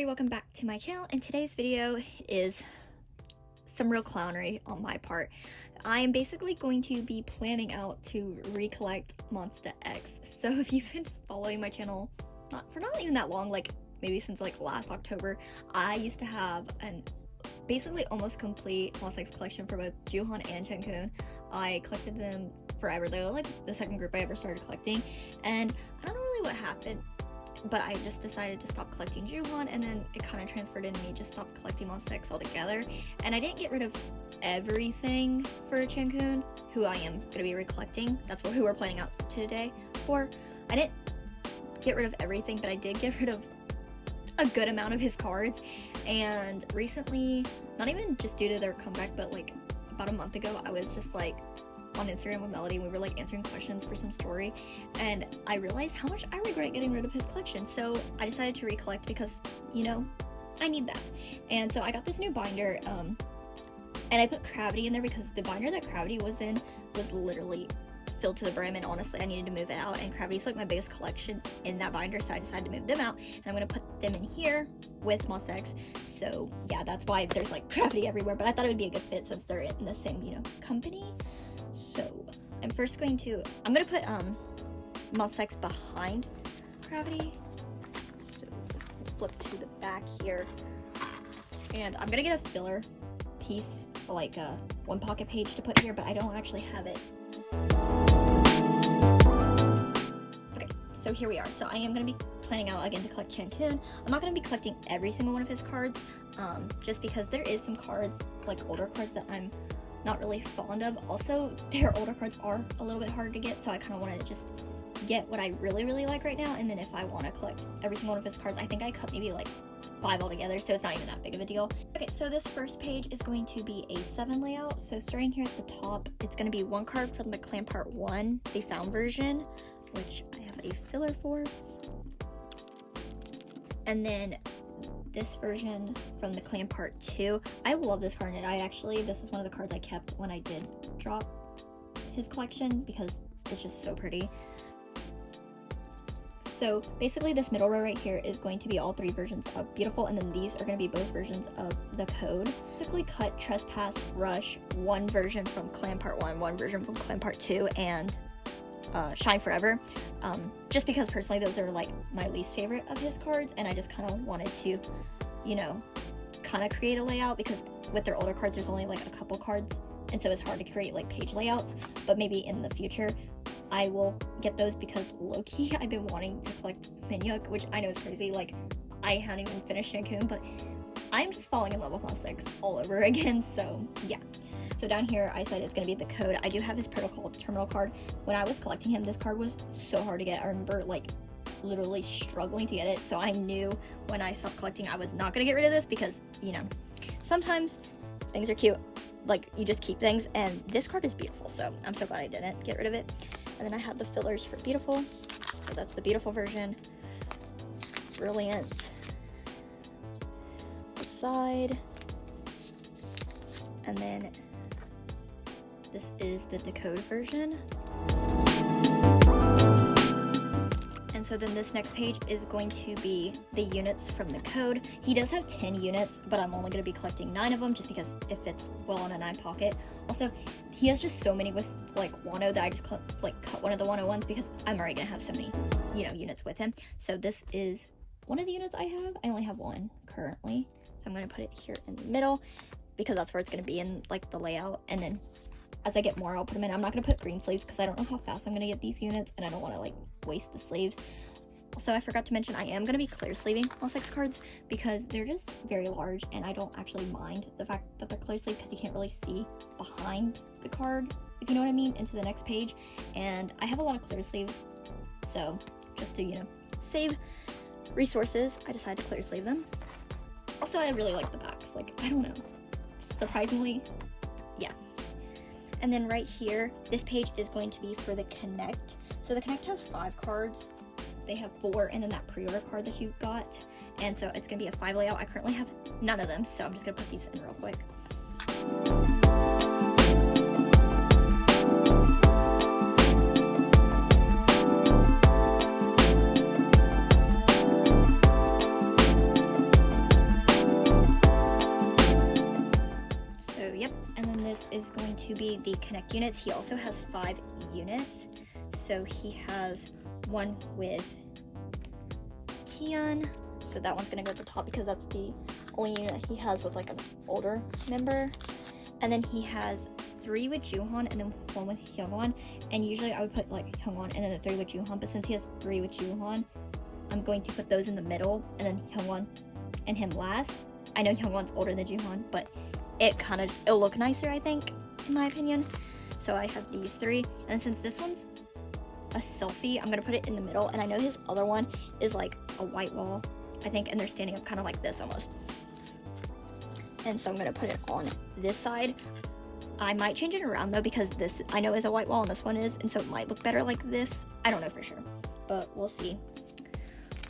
everybody, welcome back to my channel, and today's video is some real clownery on my part. I am basically going to be planning out to recollect Monsta X. So if you've been following my channel not even that long, like maybe since like last October, I used to have an basically almost complete Monsta X collection for both Juhan and Changkyun. I collected them forever. They were like the second group I ever started collecting, and I don't know really what happened, but I just decided to stop collecting Juhan, and then it kind of transferred into me just stopped collecting Monsta X altogether. And I didn't get rid of everything for Changkyun, who I am going to be recollecting. That's who we're planning out today for. I didn't get rid of everything, but I did get rid of a good amount of his cards. And recently, not even just due to their comeback, but like about a month ago, I was just like on Instagram with Melody, and we were like answering questions for some story, and I realized how much I regret getting rid of his collection. So I decided to recollect because, you know, I need that. And so I got this new binder, and I put Gravity in there because the binder that Gravity was in was literally filled to the brim, and honestly I needed to move it out, and Gravity's like my biggest collection in that binder, so I decided to move them out, and I'm gonna put them in here with Monsta X. So yeah, that's why there's like Gravity everywhere, but I thought it would be a good fit since they're in the same, you know, company. So I'm gonna put Monsta X behind Gravity. So we'll flip to the back here, and I'm gonna get a filler piece, like a one pocket page to put here, but I don't actually have it. Okay, so here we are. So I am gonna be planning out again to collect Changkyun. I'm not gonna be collecting every single one of his cards, just because there is some cards, like older cards, that I'm not really fond of. Also, their older cards are a little bit hard to get, so I kind of want to just get what I really like right now, and then if I want to collect every single one of his cards, I think I cut maybe like 5 altogether, so it's not even that big of a deal. Okay, so this first page is going to be a 7 layout. So starting here at the top, it's going to be one card from the Clan Part 1, the found version, which I have a filler for, and then this version from the Clan Part 2. I love this card, and this is one of the cards I kept when I did drop his collection because it's just so pretty. So basically this middle row right here is going to be all 3 versions of Beautiful, and then these are going to be both versions of the code. Basically cut Trespass, Rush, one version from Clan Part 1, one version from Clan Part 2, and Shine Forever, just because personally those are like my least favorite of his cards, and I just kind of wanted to, you know, kind of create a layout, because with their older cards there's only like a couple cards, and so it's hard to create like page layouts. But maybe in the future I will get those, because low-key I've been wanting to collect Minhyuk, which I know is crazy. Like, I haven't even finished Changkyun, but I'm just falling in love with Monsta X all over again. So yeah. So down here, I said it's going to be the code. I do have his protocol terminal card. When I was collecting him, this card was so hard to get. I remember, like, literally struggling to get it. So I knew when I stopped collecting, I was not going to get rid of this, because, you know, sometimes things are cute. Like, you just keep things, and this card is beautiful. So I'm so glad I didn't get rid of it. And then I have the fillers for Beautiful. So that's the Beautiful version. Brilliant. The side. And then this is the decode version. And so then this next page is going to be the units from the code. He does have 10 units, but I'm only going to be collecting 9 of them just because it fits well on a 9 pocket. Also, he has just so many with like Wano that I just cut one of the 101s because I'm already going to have so many, you know, units with him. So this is one of the units I have. I only have 1 currently. So I'm going to put it here in the middle because that's where it's going to be in like the layout. And then as I get more, I'll put them in. I'm not going to put green sleeves because I don't know how fast I'm going to get these units, and I don't want to like waste the sleeves. Also, I forgot to mention I am going to be clear sleeving Monsta X cards because they're just very large, and I don't actually mind the fact that they're clear sleeved because you can't really see behind the card, if you know what I mean, into the next page. And I have a lot of clear sleeves, so just to, you know, save resources, I decided to clear sleeve them. Also, I really like the backs. Like, I don't know, surprisingly, yeah. And then right here, this page is going to be for the Connect. So the Connect has 5 cards. They have 4, and then that pre-order card that you got. And so it's going to be a 5 layout. I currently have none of them, so I'm just going to put these in real quick. to be the Connect units. He also has 5 units. So he has one with Kian. So that one's gonna go at the top because that's the only unit he has with like an older member. And then he has 3 with Joohwan and then 1 with Hyungwon. And usually I would put like Hyungwon and then the 3 with Joohwan, but since he has 3 with Joohwan, I'm going to put those in the middle and then Hyungwon and him last. I know Hyungwon's older than Joohwan, but it kind of just, it'll look nicer, I think, in my opinion. So I have these 3, and since this one's a selfie, I'm gonna put it in the middle. And I know his other one is like a white wall, I think, and they're standing up kind of like this almost. And so I'm gonna put it on this side. I might change it around though, because this I know is a white wall and this one is, and so it might look better like this. I don't know for sure, but we'll see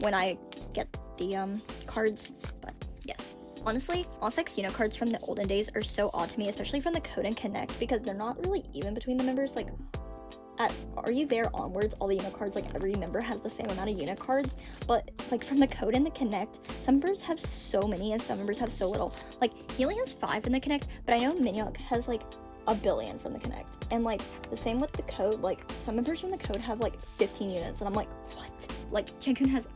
when I get the cards. But yes, honestly, Monsta X unit cards from the olden days are so odd to me, especially from the Code and Connect, because they're not really even between the members. Like at Are You There onwards, all the unit cards, like every member has the same amount of unit cards, but like from the Code and the Connect, some members have so many and some members have so little. Like he only has 5 in the Connect, but I know Minhyuk has like a billion from the Connect, and like the same with the Code. Like some members from the Code have like 15 units, and I'm like, what? Like Changkyun has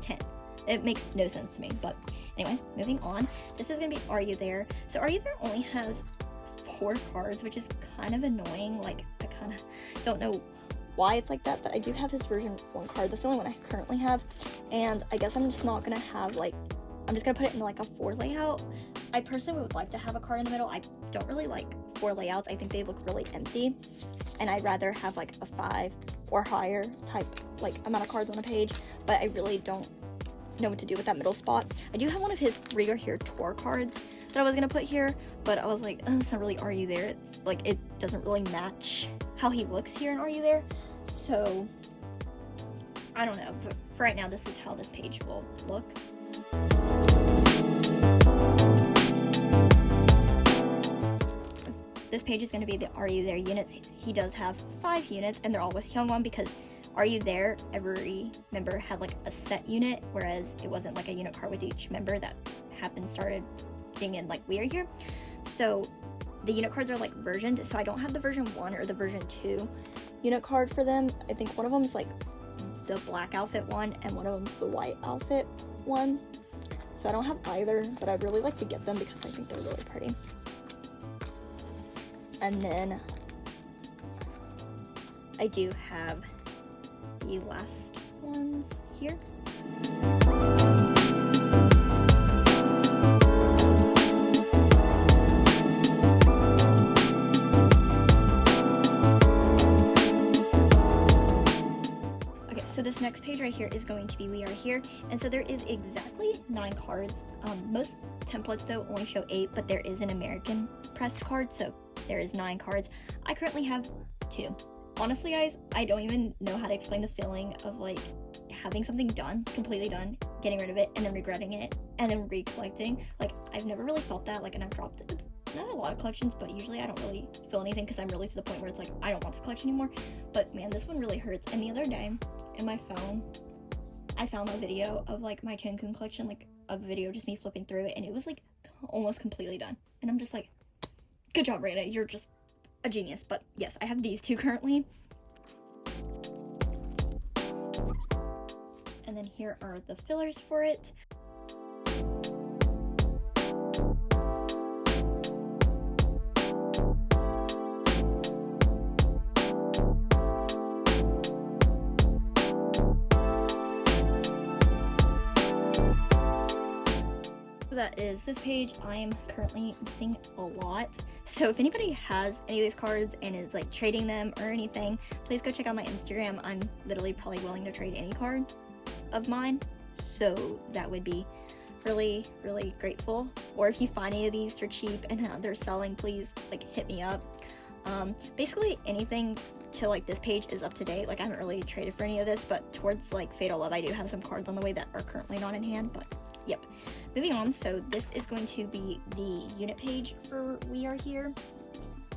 10. It makes no sense to me. But anyway, moving on. This is gonna be Are You There. So Are You There only has 4 cards, which is kind of annoying. Like I kind of don't know why it's like that, but I do have his version 1 card. That's the only one I currently have, and I guess I'm just not gonna have like, I'm just gonna put it in like a 4 layout. I personally would like to have a card in the middle. I don't really like 4 layouts. I think they look really empty, and I'd rather have like a 5 or higher type like amount of cards on a page, but I really don't know what to do with that middle spot. I do have one of his Riga here tour cards that I was gonna put here, but I was like, oh, it's not really Are You There. It's like, it doesn't really match how he looks here in Are You There. So I don't know, but for right now, this is how this page will look. This page is going to be the Are You There units. He does have 5 units, and they're all with Hyungwon, because Are You There, every member had like a set unit, whereas it wasn't like a unit card with each member. That started being in like We Are Here. So the unit cards are like versioned, so I don't have the version 1 or the version 2 unit card for them. I think one of them is like the black outfit one, and one of them is the white outfit one. So I don't have either, but I'd really like to get them because I think they're really pretty. And then I do have the last ones here. Okay, so this next page right here is going to be We Are Here, and so there is exactly 9 cards. Most templates though only show 8, but there is an American pressed card, so there is 9 cards. I currently have 2. Honestly, guys, I don't even know how to explain the feeling of like having something done, completely done, getting rid of it, and then regretting it, and then recollecting. Like, I've never really felt that. Like, and I've dropped not a lot of collections, but usually I don't really feel anything because I'm really to the point where it's like, I don't want this collection anymore. But man, this one really hurts. And the other day in my phone, I found a video of like my Changkyun collection, like a video just me flipping through it, and it was like almost completely done. And I'm just like, good job, Raina, you're just a genius. But yes, I have these 2 currently. And then here are the fillers for it. That is this page. I am currently missing a lot, so if anybody has any of these cards and is like trading them or anything, please go check out my Instagram. I'm literally probably willing to trade any card of mine, so that would be really grateful. Or if you find any of these for cheap and they're selling, please like hit me up. Basically anything to like this page is up to date. Like, I haven't really traded for any of this, but towards like Fatal Love I do have some cards on the way that are currently not in hand. But yep, moving on. So this is going to be the unit page for We Are Here.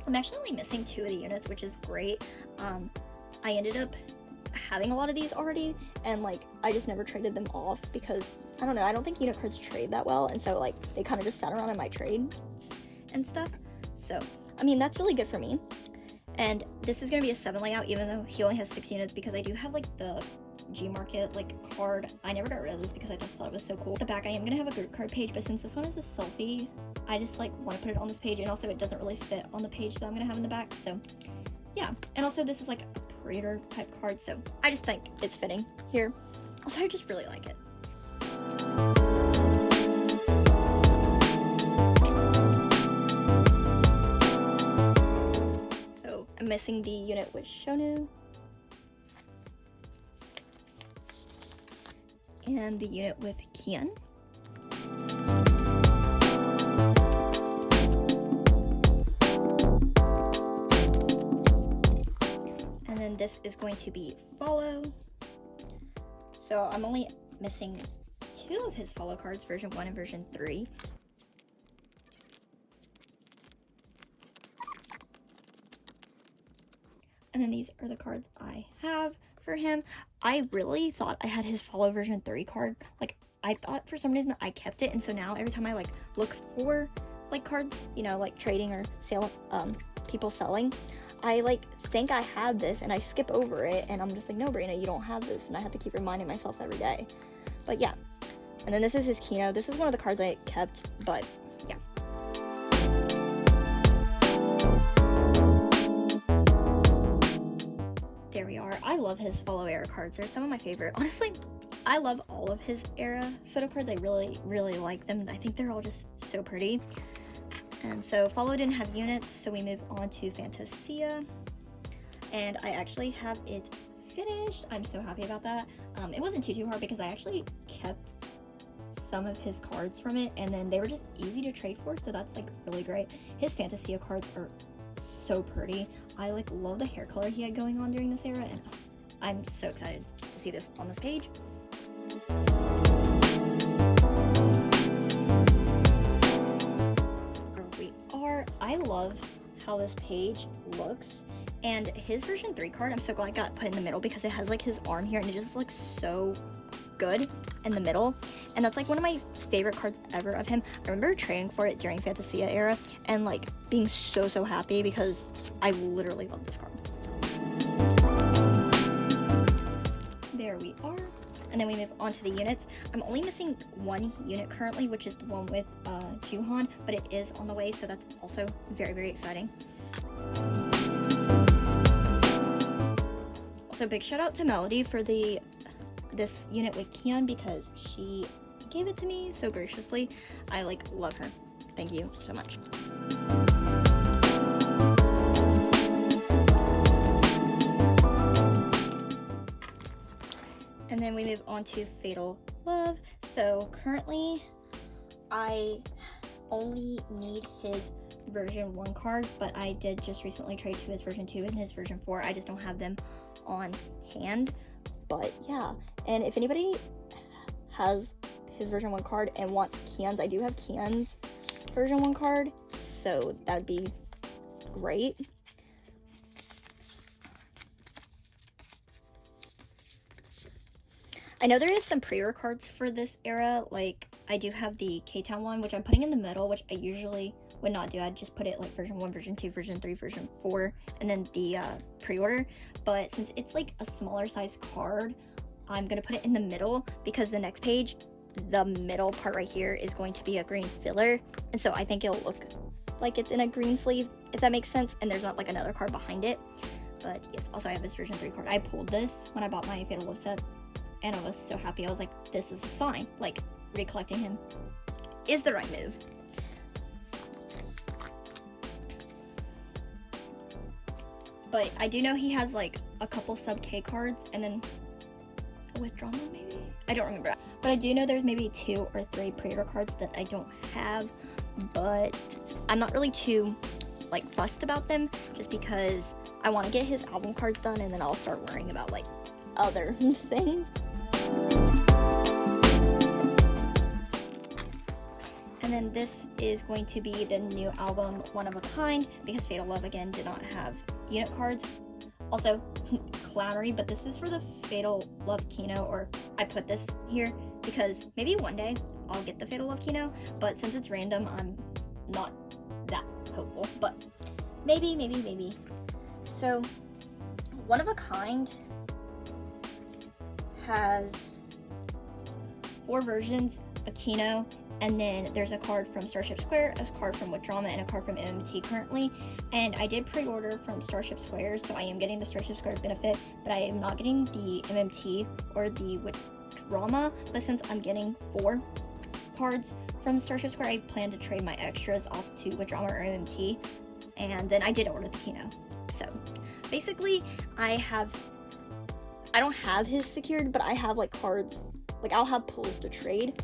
I'm actually only missing 2 of the units, which is great. I ended up having a lot of these already, and like I just never traded them off because I don't know, I don't think unit cards trade that well, and so like they kind of just sat around in my trades and stuff. So I mean, that's really good for me. And this is going to be a 7 layout, even though he only has 6 units, because I do have like the G-Market like card. I never got rid of this because I just thought it was so cool. The back, I am going to have a group card page, but since this one is a selfie, I just like want to put it on this page, and also it doesn't really fit on the page that I'm going to have in the back. So yeah, and also this is like a pre-order type card, so I just think it's fitting here. Also, I just really like it. So I'm missing the unit with Shonu and the unit with Kian. And then this is going to be Follow. So I'm only missing 2 of his follow cards, version 1 and version 3. And then these are the cards I have for him. I really thought I had his follow version 3 card. Like, I thought for some reason I kept it, and so now every time I like look for like cards, you know, like trading or sale, people selling, I like think I have this and I skip over it, and I'm just like, no, Brina, you don't have this, and I have to keep reminding myself every day. But yeah, and then this is his Kino. This is one of the cards I kept, but yeah. There we are. I love his follow era cards. They're some of my favorite. Honestly, I love all of his era photo cards. I really like them. I think they're all just so pretty. And so follow didn't have units, so we move on to Fantasia. And I actually have it finished. I'm so happy about that. It wasn't too hard because I actually kept some of his cards from it, and then they were just easy to trade for, so that's like really great. His Fantasia cards are so pretty. I like love the hair color he had going on during this era, and I'm so excited to see this on this page. Here we are. I love how this page looks, and his version 3 card, I'm so glad I got put in the middle because it has like his arm here, and it just looks so good in the middle, and that's like one of my favorite cards ever of him. I remember trading for it during Fantasia era and like being so happy because I literally love this card. There we are. And then we move on to the units. I'm only missing 1 unit currently, which is the one with Juhan, but it is on the way, so that's also very exciting. Also, big shout out to Melody for this unit with Kian because she gave it to me so graciously. I like love her. Thank you so much. And then we move on to Fatal Love. So currently I only need his version 1 card, but I did just recently trade to his version 2 and his version 4. I just don't have them on hand. But yeah, and if anybody has his version 1 card and wants Kian's, I do have Kian's version 1 card, so that'd be great. I know there is some pre-order cards for this era, like I do have the K-Town one, which I'm putting in the middle, which I usually would not do. I'd just put it like version 1, version 2, version 3, version 4, and then the pre-order. But since it's like a smaller size card, I'm gonna put it in the middle because the next page, the middle part right here is going to be a green filler, and so I think it'll look like it's in a green sleeve, if that makes sense, and there's not like another card behind it. But yes, also I have this version 3 card. I pulled this when I bought my Fatal Love set, and I was so happy. I was like, this is a sign. Like, recollecting him is the right move. But I do know he has like a couple sub K cards and then a withdrawal maybe? I don't remember. But I do know there's maybe 2 or 3 pre-order cards that I don't have, but I'm not really too like fussed about them just because I want to get his album cards done, and then I'll start worrying about like other things. And then this is going to be the new album, One of a Kind, because Fatal Love again did not have unit cards. Also, clownery, but this is for the Fatal Love Kino, or I put this here because maybe one day I'll get the Fatal Love Kino, but since it's random, I'm not that hopeful. But Maybe. So, One of a Kind has 4 versions, a Kino, and then there's a card from Starship Square, a card from With Drama, and a card from MMT currently. And I did pre-order from Starship Square, so I am getting the Starship Square benefit, but I am not getting the MMT or the With Drama. But since I'm getting 4 cards from Starship Square, I plan to trade my extras off to With Drama or MMT. And then I did order the Kino. So basically, I don't have his secured, but I have like cards, like I'll have pulls to trade.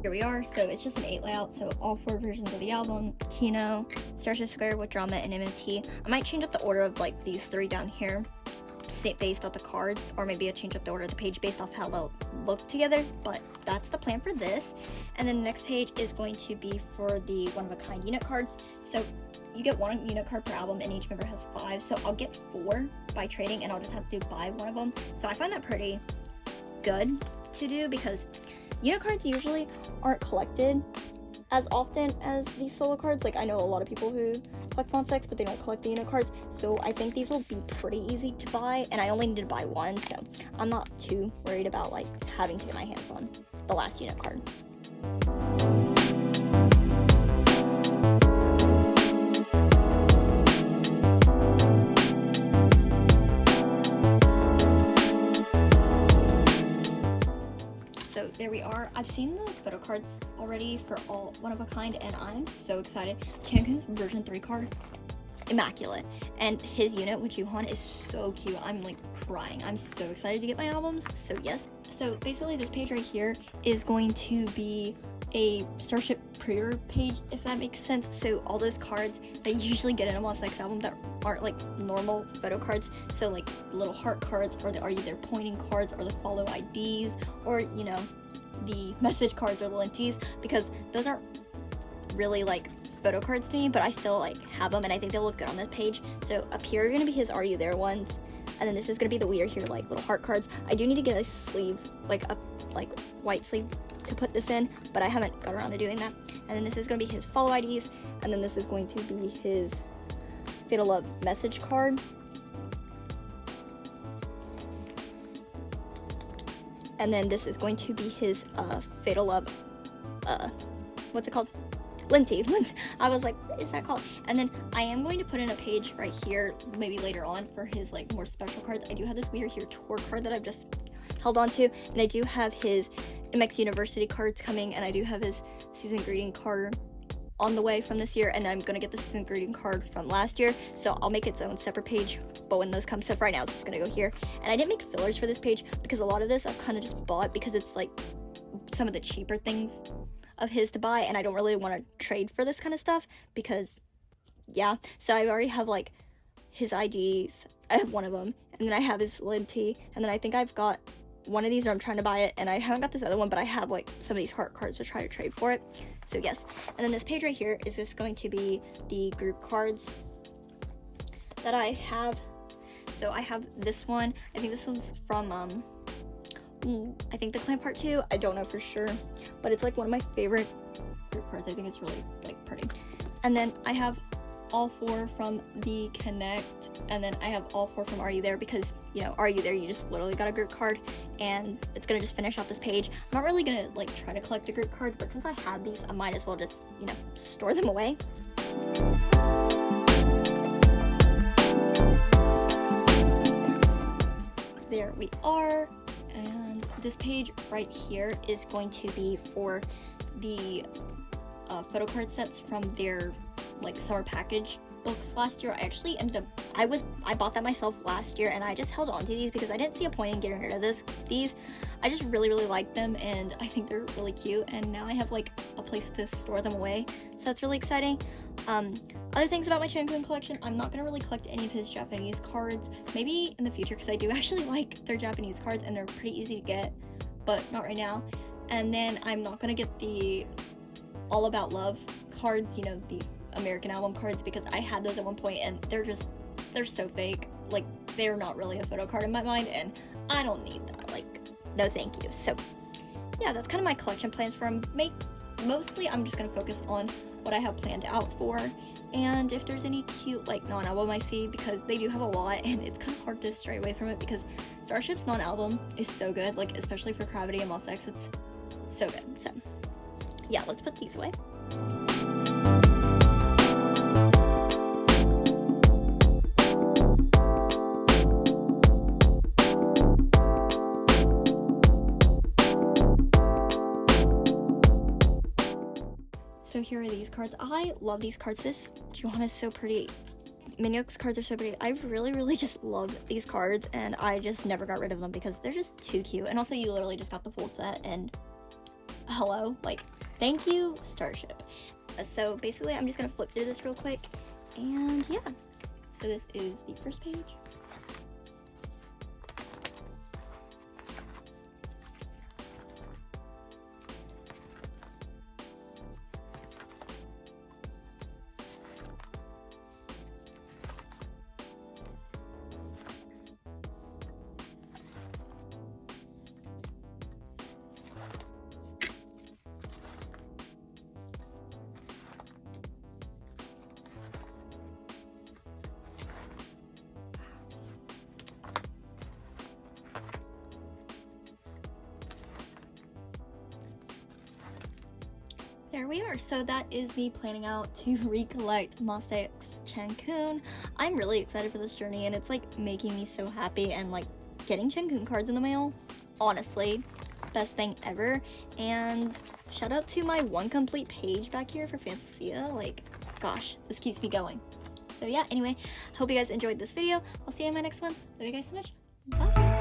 Here we are. So it's just an 8 layout, so all 4 versions of the album, Kino, Starship Square, With Drama, and MMT. I might change up the order of like these 3 down here based off the cards, or maybe I'll change up the order of the page based off how they'll look together, but that's the plan for this. And then the next page is going to be for the One of a Kind unit cards. So you get 1 unit card per album, and each member has 5, so I'll get 4 by trading, and I'll just have to buy 1 of them. So I find that pretty good to do, because unit cards usually aren't collected as often as these solo cards. Like, I know a lot of people who collect Monsta X, but they don't collect the unit cards, so I think these will be pretty easy to buy, and I only need to buy 1, so I'm not too worried about like having to get my hands on the last unit card. So there we are. I've seen the photo cards already for all One of a Kind, and I'm so excited. Changkyun's version 3 card, immaculate. And his unit, which Yuhan, is so cute. I'm like crying. I'm so excited to get my albums, so yes. So basically this page right here is going to be a Starship pre-order page, if that makes sense. So all those cards that you usually get in a Monsta X album that aren't like normal photo cards, so like little heart cards, or the Are You There pointing cards, or the follow IDs, or you know, the message cards or the lenties, because those aren't really like photo cards to me, but I still like have them, and I think they'll look good on this page. So up here are going to be his Are You There ones, and then this is going to be the We Are Here like little heart cards. I do need to get a sleeve, like a white sleeve to put this in, but I haven't got around to doing that. And then this is going to be his follow IDs, and then this is going to be his Fatal Love message card. And then this is going to be his Fatal Love, what's it called? Linty. I was like, what is that called? And then I am going to put in a page right here, maybe later on, for his like more special cards. I do have this We Are Here tour card that I've just held on to, and I do have his MX University cards coming, and I do have his season greeting card on the way from this year, and I'm gonna get the season greeting card from last year, so I'll make its own separate page but when those come. So right now it's just gonna go here, and I didn't make fillers for this page because a lot of this I've kind of just bought because it's like some of the cheaper things of his to buy, and I don't really want to trade for this kind of stuff because yeah. So I already have like his IDs, I have 1 of them, and then I have his Linty, and then I think I've got one of these, or I'm trying to buy it, and I haven't got this other one, but I have like some of these heart cards to try to trade for it. So yes. And then this page right here is just going to be the group cards that I have. So I have this one. I think this one's from I think the Clan Part 2. I don't know for sure, but it's like one of my favorite group cards. I think it's really like pretty. And then I have all 4 from the Connect, and then I have all 4 from Are You There, because you know, Are You There, you just literally got a group card, and it's gonna just finish out this page. I'm not really gonna like try to collect the group cards, but since I have these, I might as well just, you know, store them away. There we are. And this page right here is going to be for the photo card sets from their like summer package books last year. I actually ended up, I bought that myself last year, and I just held on to these because I didn't see a point in getting rid of these. I just really like them, and I think they're really cute, and now I have like a place to store them away, so that's really exciting. Other things about my Changkyun collection, I'm not gonna really collect any of his Japanese cards, maybe in the future, because I do actually like their Japanese cards and they're pretty easy to get, but not right now. And then I'm not gonna get the All About Love cards, you know, the American album cards, because I had those at one point and they're so fake. Like, they're not really a photo card in my mind, and I don't need that. Like, no thank you. So yeah, that's kind of my collection plans for mostly I'm just gonna focus on what I have planned out for, and if there's any cute like non-album I see, because they do have a lot and it's kind of hard to stray away from it, because Starship's non-album is so good, like especially for Gravity and Monsta X, it's so good. So yeah, let's put these away. So here are these cards. I love these cards. This Juan is so pretty. Minhyuk's cards are so pretty. I really just love these cards, and I just never got rid of them because they're just too cute. And also, you literally just got the full set, and hello, like, thank you, Starship. So basically, I'm just gonna flip through this real quick, and yeah. So this is the first page. There we are. So that is me planning out to recollect Monsta X Changkyun. I'm really excited for this journey, and it's like making me so happy, and like getting Changkyun cards in the mail, honestly, best thing ever. And shout out to my one complete page back here for Fantasia. Like, gosh, this keeps me going. So yeah, anyway, hope you guys enjoyed this video. I'll see you in my next one. Love you guys so much. Bye.